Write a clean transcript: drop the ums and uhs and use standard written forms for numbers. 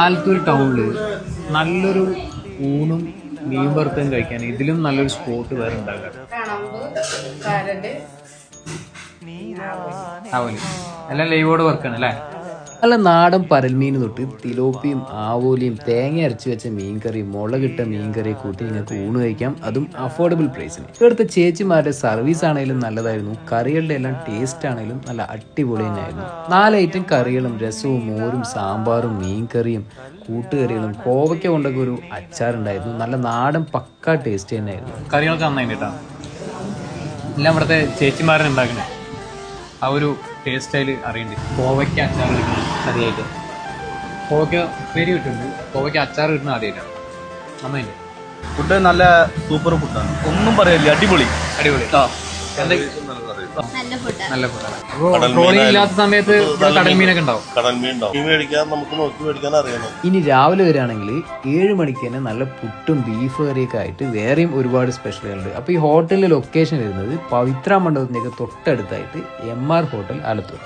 ആലത്തൂർ ടൗണില് നല്ലൊരു ഊണും മീൻ വറുത്തതും കഴിക്കാൻ ഇതിലും നല്ലൊരു സ്പോട്ട് വേറെ ഉണ്ടാകാം. എല്ലാം ലൈവോട് വർക്കാണ് അല്ലേ? നല്ല നാടൻ പരൽമീൻ തൊട്ട് തിലോപ്പിയും ആവോലിയും തേങ്ങ അരച്ച് വെച്ച മീൻകറി, മുളകിട്ട മീൻകറി കൂട്ടി നിങ്ങൾക്ക് ഊണ് കഴിക്കാം, അതും അഫോർഡബിൾ പ്രൈസിന്. ഇവിടുത്തെ ചേച്ചിമാരുടെ സർവീസ് ആണെങ്കിലും നല്ലതായിരുന്നു. കറികളുടെ എല്ലാം ടേസ്റ്റ് ആണെങ്കിലും നല്ല അടിപൊളി തന്നെയായിരുന്നു. 4 ഐറ്റം കറികളും രസവും മോരും സാമ്പാറും മീൻകറിയും കൂട്ടുകറികളും കോവയ്ക്ക കൊണ്ടൊക്കെ ഒരു അച്ചാറുണ്ടായിരുന്നു. നല്ല നാടൻ പക്ക ടേസ്റ്റ് തന്നെയായിരുന്നു. കറികളൊക്കെ നന്നായിട്ട് കേട്ടോ. എല്ലാം ഇവിടുത്തെ ചേച്ചിമാരൻ ഉണ്ടാക്കണേ ആ ഒരു ടേസ്റ്റ് അതിൽ അറിയണ്ട്. കോവയ്ക്ക അച്ചാർ കിട്ടുന്നത് ആദ്യമായിട്ട്, കോവയ്ക്ക ഉപ്പേരി കിട്ടുന്നുണ്ട്, കോവയ്ക്ക അച്ചാർ കിട്ടുന്നത് ആദ്യമായിട്ടാണ്. നന്നായിട്ട് ഫുഡ് നല്ല സൂപ്പർ ഫുഡാണ്, ഒന്നും പറയാനില്ല, അടിപൊളി അടിപൊളി നല്ല ഫുഡാണ്. അപ്പോൾ ട്രോളിംഗ് ഇല്ലാത്ത സമയത്ത് കടൽ മീനൊക്കെ ഉണ്ടാവും. ഇനി രാവിലെ വരികയാണെങ്കിൽ 7 മണിക്ക് തന്നെ നല്ല പുട്ടും ബീഫ് കറിയൊക്കെ ആയിട്ട് വേറെയും ഒരുപാട് സ്പെഷ്യലുകളുണ്ട്. അപ്പോൾ ഈ ഹോട്ടലിലെ ലൊക്കേഷൻ വരുന്നത് പവിത്ര മണ്ഡപത്തിൻ്റെയൊക്കെ തൊട്ടടുത്തായിട്ട് MR ഹോട്ടൽ ആലത്തൂർ.